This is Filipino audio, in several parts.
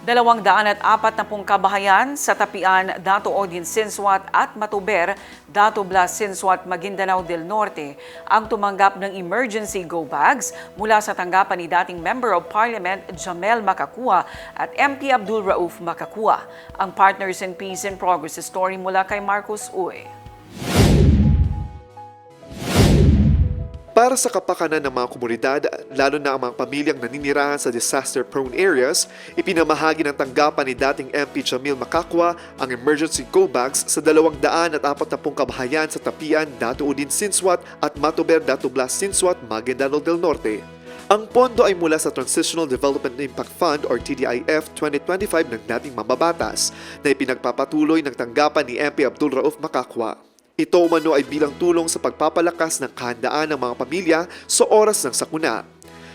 240 kabahayan sa Tapian, Dato Odin Sinswat at Matuber, Dato Blas Sinswat, Maguindanao del Norte ang tumanggap ng emergency go bags mula sa tanggapan ni dating Member of Parliament Jamel Makakua at MP Abdul Rauf Makakua. Ang Partners in Peace and Progress story mula kay Marcos Uy. Para sa kapakanan ng mga komunidad, lalo na ang mga pamilyang naninirahan sa disaster-prone areas, ipinamahagi ng tanggapan ni dating MP Jamil Makakwa ang emergency go bags sa 240 kabahayan sa Tapian, Dato Odin Sinswat at Matuber, Dato Blas Sinswat, Maguindanao del Norte. Ang pondo ay mula sa Transitional Development Impact Fund or TDIF 2025 ng dating mambabatas na ipinagpapatuloy ng tanggapan ni MP Abdul Rauf Makakwa. Ito umano ay bilang tulong sa pagpapalakas ng kahandaan ng mga pamilya sa oras ng sakuna.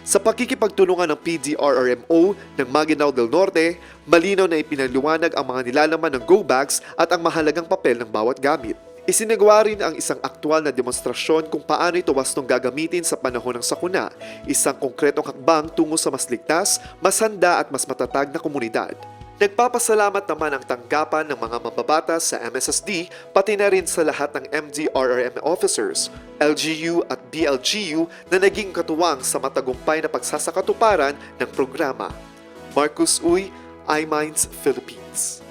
Sa pakikipagtulungan ng PDRRMO ng Maguindanao del Norte, malinaw na ipinaliwanag ang mga nilalaman ng go bags at ang mahalagang papel ng bawat gamit. Isinagawa rin ang isang aktwal na demonstrasyon kung paano ito wastong gagamitin sa panahon ng sakuna, isang konkretong hakbang tungo sa mas ligtas, mas handa at mas matatag na komunidad. Nagpapasalamat naman ang tanggapan ng mga mambabatas sa MSSD pati na rin sa lahat ng MDRRM officers, LGU at BLGU na naging katuwang sa matagumpay na pagsasakatuparan ng programa. Marcos Uy, iMinds Philippines.